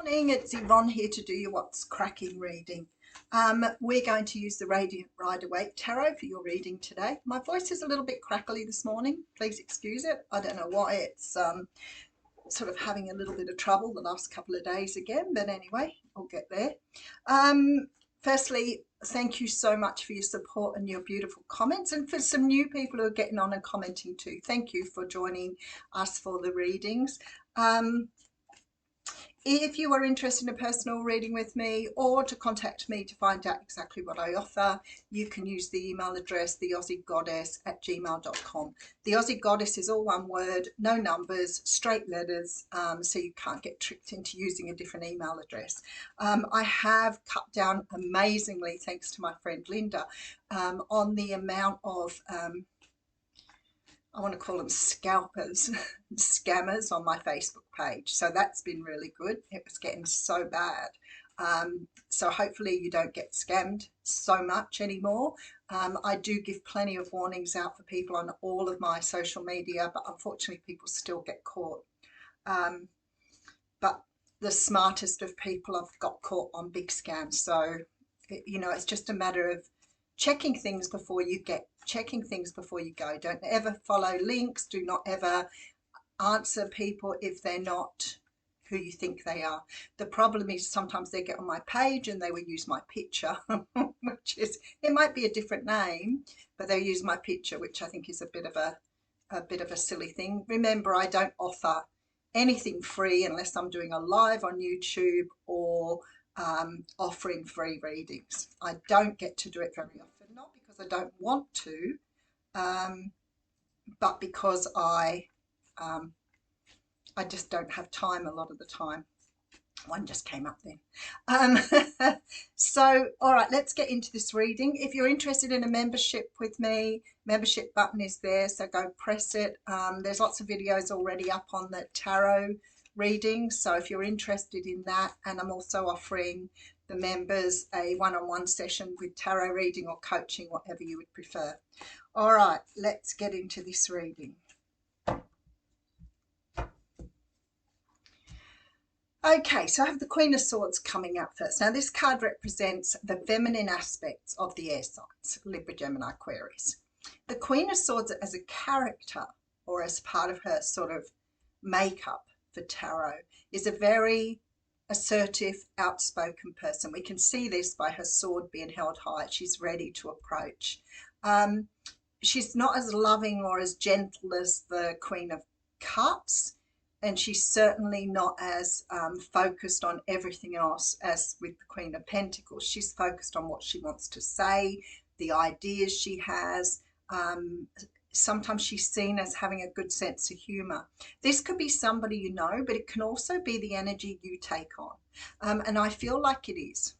Morning, it's Yvonne here to do your What's Cracking reading. We're going to use the Radiant Rider-Waite Tarot for your reading today. My voice is a little bit crackly this morning. Please excuse it. I don't know why it's sort of having a little bit of trouble the last couple of days again, but anyway, I'll get there. Firstly, thank you so much for your support and your beautiful comments, and for some new people who are getting on and commenting too. Thank you for joining us for the readings. If you are interested in a personal reading with me or to contact me to find out exactly what I offer, you can use the email address theaussiegoddess@gmail.com. The Aussie Goddess is all one word, no numbers, straight letters, so you can't get tricked into using a different email address. I have cut down amazingly, thanks to my friend Linda, on the amount of I want to call them scalpers, scammers on my Facebook page. So that's been really good. It was getting so bad. So hopefully you don't get scammed so much anymore. I do give plenty of warnings out for people on all of my social media, but unfortunately people still get caught. But the smartest of people have got caught on big scams. So, it's just a matter of checking things before you go. Don't ever follow links. Do not ever answer people if they're not who you think they are. The problem is sometimes they get on my page and they will use my picture, which is, it might be a different name, but they use my picture, which I think is a bit of a silly thing. Remember, I don't offer anything free unless I'm doing a live on YouTube or offering free readings. I don't get to do it very often, not because I don't want to, but because I just don't have time a lot of the time. One just came up then. So, all right, let's get into this reading. If you're interested in a membership with me, membership button is there, so go press it. There's lots of videos already up on the tarot reading, so if you're interested in that, and I'm also offering the members a one-on-one session with tarot reading or coaching, whatever you would prefer. All right, let's get into this reading. Okay, so I have the Queen of Swords coming up first. Now, this card represents the feminine aspects of the air signs, Libra, Gemini, Aquarius. The Queen of Swords as a character, or as part of her sort of makeup for tarot, is a very assertive, outspoken person. We can see this by her sword being held high. She's ready to approach. She's not as loving or as gentle as the Queen of Cups, and she's certainly not as focused on everything else as with the Queen of Pentacles. She's focused on what she wants to say, the ideas she has. Sometimes she's seen as having a good sense of humour. This could be somebody you know, but it can also be the energy you take on. And I feel like it is.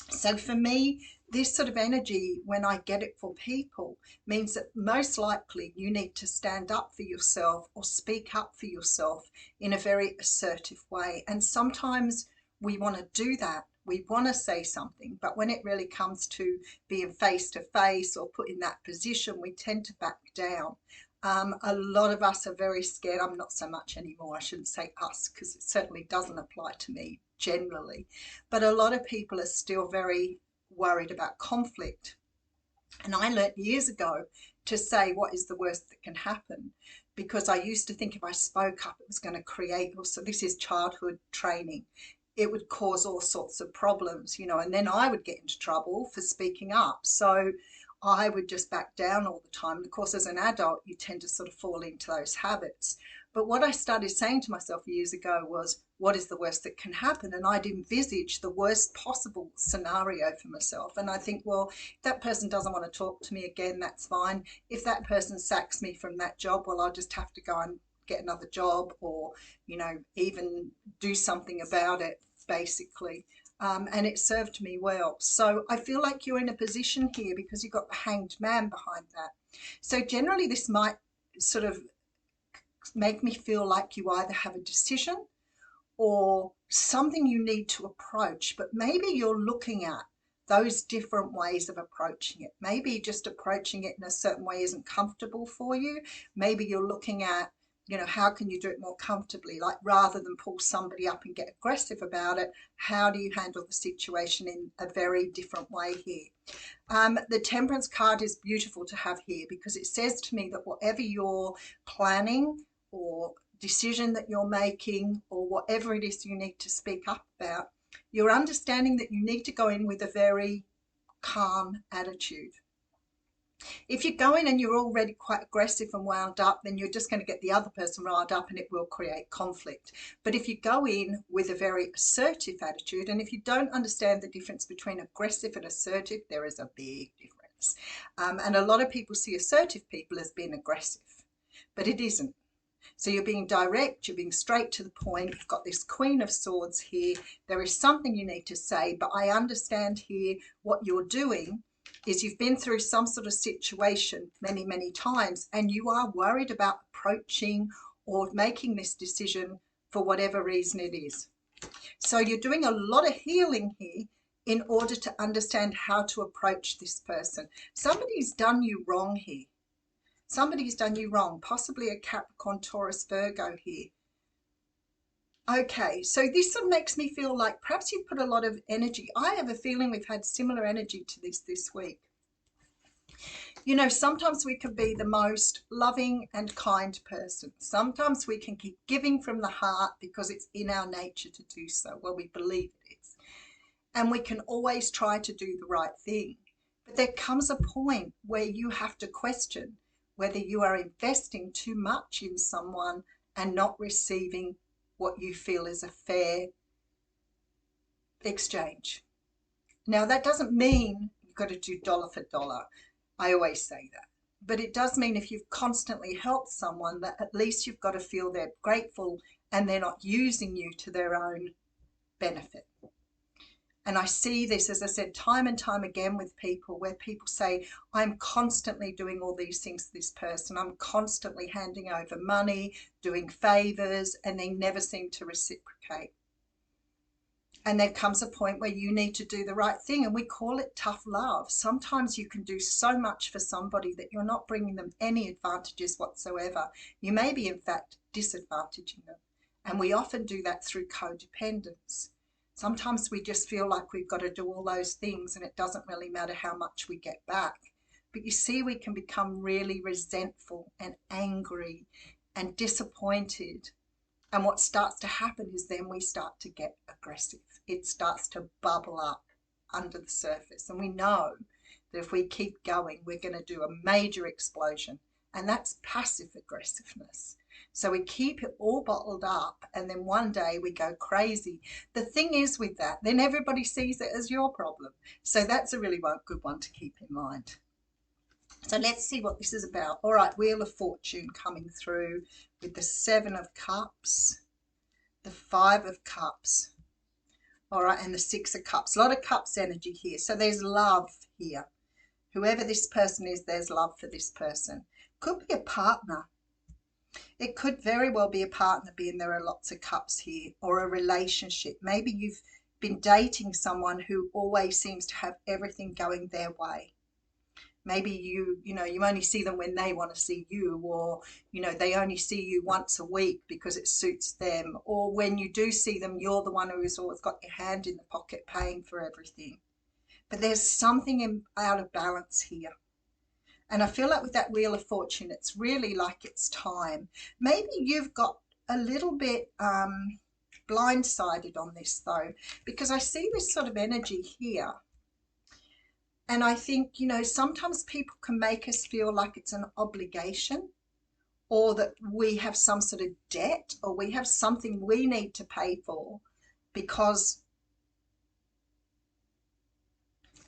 So for me, this sort of energy, when I get it for people, means that most likely you need to stand up for yourself or speak up for yourself in a very assertive way. And sometimes we want to do that. We want to say something, but when it really comes to being face to face or put in that position, we tend to back down. A lot of us are very scared. I'm not so much anymore. I shouldn't say us, because it certainly doesn't apply to me generally. But a lot of people are still very worried about conflict. And I learned years ago to say, what is the worst that can happen? Because I used to think if I spoke up, it was going to create, also, this is childhood training, it would cause all sorts of problems, and then I would get into trouble for speaking up. So I would just back down all the time. And of course, as an adult, you tend to sort of fall into those habits. But what I started saying to myself years ago was, what is the worst that can happen? And I'd envisage the worst possible scenario for myself. And I think, well, if that person doesn't want to talk to me again, that's fine. If that person sacks me from that job, well, I'll just have to go and get another job, or, even do something about it, basically. And it served me well. So I feel like you're in a position here because you've got the Hanged Man behind that. So generally this might sort of make me feel like you either have a decision or something you need to approach, but maybe you're looking at those different ways of approaching it. Maybe just approaching it in a certain way isn't comfortable for you. Maybe you're looking at You know, how can you do it more comfortably? Like, rather than pull somebody up and get aggressive about it, how do you handle the situation in a very different way here? The Temperance card is beautiful to have here because it says to me that whatever you're planning or decision that you're making or whatever it is you need to speak up about, you're understanding that you need to go in with a very calm attitude. If you go in and you're already quite aggressive and wound up, then you're just going to get the other person riled up and it will create conflict. But if you go in with a very assertive attitude, and if you don't understand the difference between aggressive and assertive, there is a big difference. And a lot of people see assertive people as being aggressive, but it isn't. So you're being direct, you're being straight to the point. You've got this Queen of Swords here. There is something you need to say, but I understand here what you're doing is you've been through some sort of situation many, many times, and you are worried about approaching or making this decision for whatever reason it is. So you're doing a lot of healing here in order to understand how to approach this person. Somebody's done you wrong here. Somebody's done you wrong, possibly a Capricorn, Taurus, Virgo here. Okay, so this sort of makes me feel like perhaps you've put a lot of energy. I have a feeling we've had similar energy to this week. You know, sometimes we can be the most loving and kind person. Sometimes we can keep giving from the heart because it's in our nature to do so. Well, we believe it is. And we can always try to do the right thing. But there comes a point where you have to question whether you are investing too much in someone and not receiving what you feel is a fair exchange. Now, that doesn't mean you've got to do dollar for dollar. I always say that. But it does mean if you've constantly helped someone, that at least you've got to feel they're grateful and they're not using you to their own benefit. And I see this, as I said, time and time again with people where people say, I'm constantly doing all these things to this person. I'm constantly handing over money, doing favors, and they never seem to reciprocate. And there comes a point where you need to do the right thing. And we call it tough love. Sometimes you can do so much for somebody that you're not bringing them any advantages whatsoever. You may be, in fact, disadvantaging them. And we often do that through codependence. Sometimes we just feel like we've got to do all those things and it doesn't really matter how much we get back. But you see, we can become really resentful and angry and disappointed. And what starts to happen is then we start to get aggressive. It starts to bubble up under the surface. And we know that if we keep going, we're going to do a major explosion. And that's passive aggressiveness. So we keep it all bottled up and then one day we go crazy. The thing is with that, then everybody sees it as your problem. So that's a really good one to keep in mind. So let's see what this is about. All right, Wheel of Fortune coming through with the 7 of Cups, the 5 of Cups, all right, and the 6 of Cups. A lot of Cups energy here. So there's love here. Whoever this person is, there's love for this person. Could be a partner. It could very well be a partner, being there are lots of cups here, or a relationship. Maybe you've been dating someone who always seems to have everything going their way. Maybe you only see them when they want to see you, or, they only see you once a week because it suits them. Or when you do see them, you're the one who's always got your hand in the pocket paying for everything. But there's something out of balance here. And I feel like with that Wheel of Fortune, it's really like it's time. Maybe you've got a little bit blindsided on this though, because I see this sort of energy here. And I think, sometimes people can make us feel like it's an obligation, or that we have some sort of debt, or we have something we need to pay for, because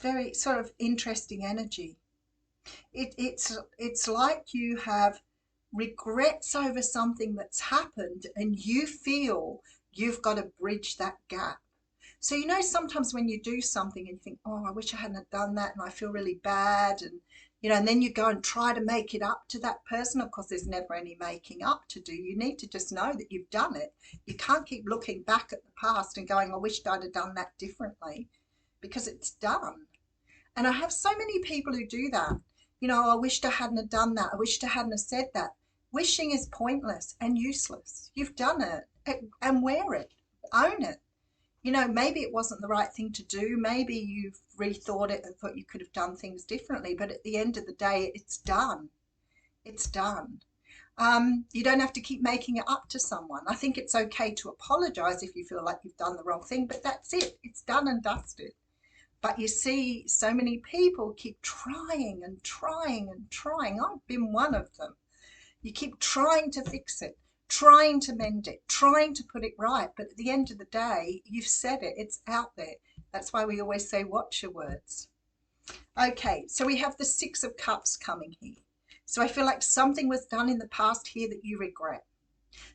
very sort of interesting energy. It's like you have regrets over something that's happened and you feel you've got to bridge that gap. So, sometimes when you do something and you think, oh, I wish I hadn't done that and I feel really bad, and, and then you go and try to make it up to that person. Of course, there's never any making up to do. You need to just know that you've done it. You can't keep looking back at the past and going, I wish I'd have done that differently, because it's done. And I have so many people who do that. I wished I hadn't have done that. I wished I hadn't have said that. Wishing is pointless and useless. You've done it, and wear it. Own it. You know, maybe it wasn't the right thing to do. Maybe you've rethought it and thought you could have done things differently. But at the end of the day, it's done. It's done. You don't have to keep making it up to someone. I think it's okay to apologize if you feel like you've done the wrong thing, but that's it. It's done and dusted. But you see, so many people keep trying and trying and trying. I've been one of them. You keep trying to fix it, trying to mend it, trying to put it right. But at the end of the day, you've said it, it's out there. That's why we always say, watch your words. Okay, so we have the Six of Cups coming here. So I feel like something was done in the past here that you regret.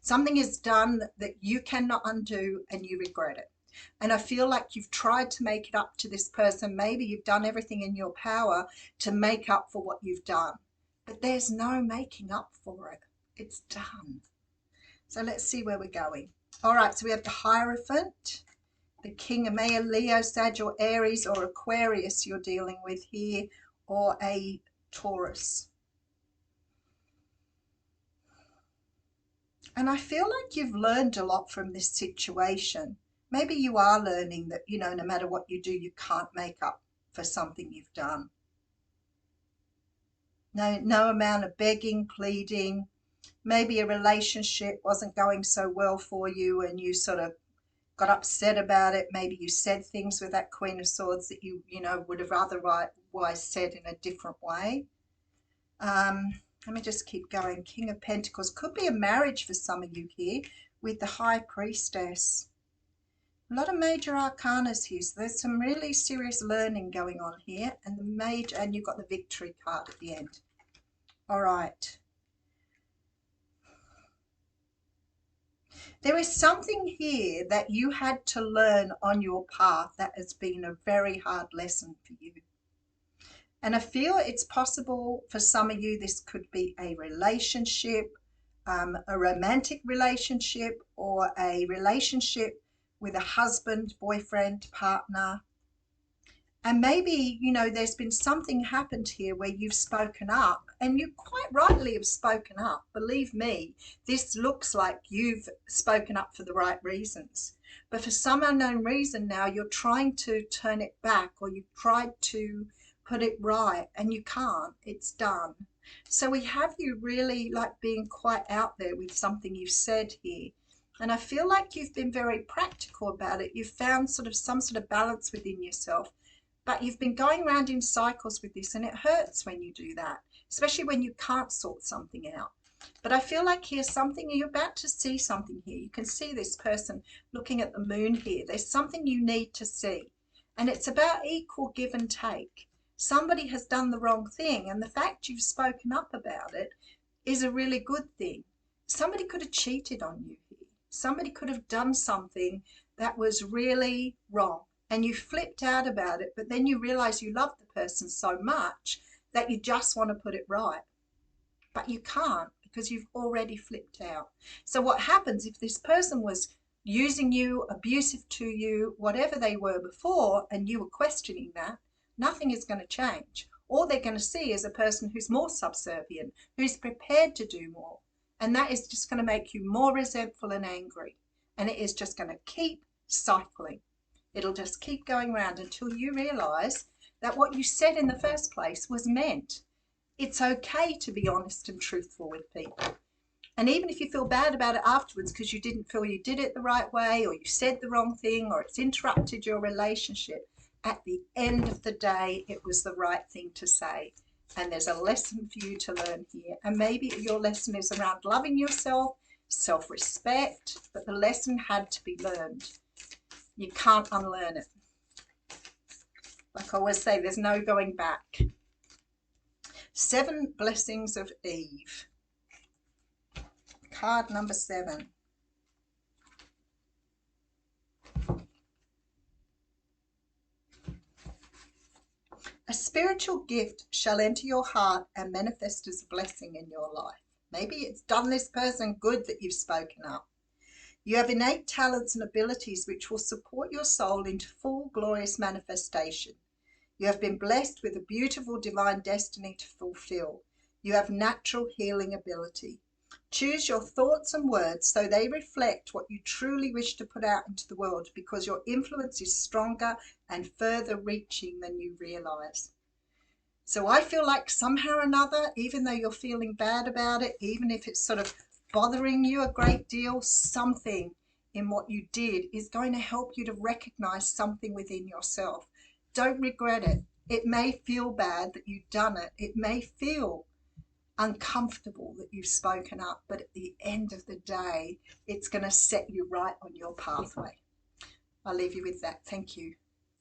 Something is done that you cannot undo and you regret it. And I feel like you've tried to make it up to this person. Maybe you've done everything in your power to make up for what you've done. But there's no making up for it. It's done. So let's see where we're going. All right, so we have the Hierophant, the King of Maya, Leo, Sag, or Aries, or Aquarius you're dealing with here, or a Taurus. And I feel like you've learned a lot from this situation. Maybe you are learning that, you know, no matter what you do, you can't make up for something you've done. No amount of begging, pleading. Maybe a relationship wasn't going so well for you and you sort of got upset about it. Maybe you said things with that Queen of Swords that you know, would have otherwise said in a different way. Let me just keep going. King of Pentacles. Could be a marriage for some of you here with the High Priestess. A lot of major arcanas here. So there's some really serious learning going on here. And you've got the Victory card at the end. All right. There is something here that you had to learn on your path that has been a very hard lesson for you. And I feel it's possible for some of you, this could be a relationship, a romantic relationship, or a relationship with a husband, boyfriend, partner. And maybe, you know, there's been something happened here where you've spoken up, and you quite rightly have spoken up. Believe me, this looks like you've spoken up for the right reasons. But for some unknown reason now, you're trying to turn it back, or you've tried to put it right, and you can't. It's done. So we have you really like being quite out there with something you've said here. And I feel like you've been very practical about it. You've found sort of some sort of balance within yourself. But you've been going around in cycles with this, and it hurts when you do that, especially when you can't sort something out. But I feel like here's something, you're about to see something here. You can see this person looking at the moon here. There's something you need to see. And it's about equal give and take. Somebody has done the wrong thing, and the fact you've spoken up about it is a really good thing. Somebody could have cheated on you here. Somebody could have done something that was really wrong. And you flipped out about it, but then you realize you love the person so much that you just want to put it right. But you can't, because you've already flipped out. So what happens if this person was using you, abusive to you, whatever they were before, and you were questioning that, nothing is going to change. All they're going to see is a person who's more subservient, who's prepared to do more. And that is just going to make you more resentful and angry. And it is just going to keep cycling. It'll just keep going around until you realize that what you said in the first place was meant. It's okay to be honest and truthful with people. And even if you feel bad about it afterwards because you didn't feel you did it the right way, or you said the wrong thing, or it's interrupted your relationship, at the end of the day, it was the right thing to say. And there's a lesson for you to learn here. And maybe your lesson is around loving yourself, self-respect, but the lesson had to be learned. You can't unlearn it. Like I always say, there's no going back. 7 Blessings of Eve. Card number 7. A spiritual gift shall enter your heart and manifest as a blessing in your life. Maybe it's done this person good that you've spoken up. You have innate talents and abilities which will support your soul into full glorious manifestation. You have been blessed with a beautiful divine destiny to fulfill. You have natural healing ability. Choose your thoughts and words so they reflect what you truly wish to put out into the world, because your influence is stronger and further reaching than you realize. So I feel like somehow or another, even though you're feeling bad about it, even if it's sort of bothering you a great deal, something in what you did is going to help you to recognize something within yourself. Don't regret it. It may feel bad that you've done it. It may feel uncomfortable that you've spoken up, but at the end of the day, it's going to set you right on your pathway. I'll leave you with that. Thank you.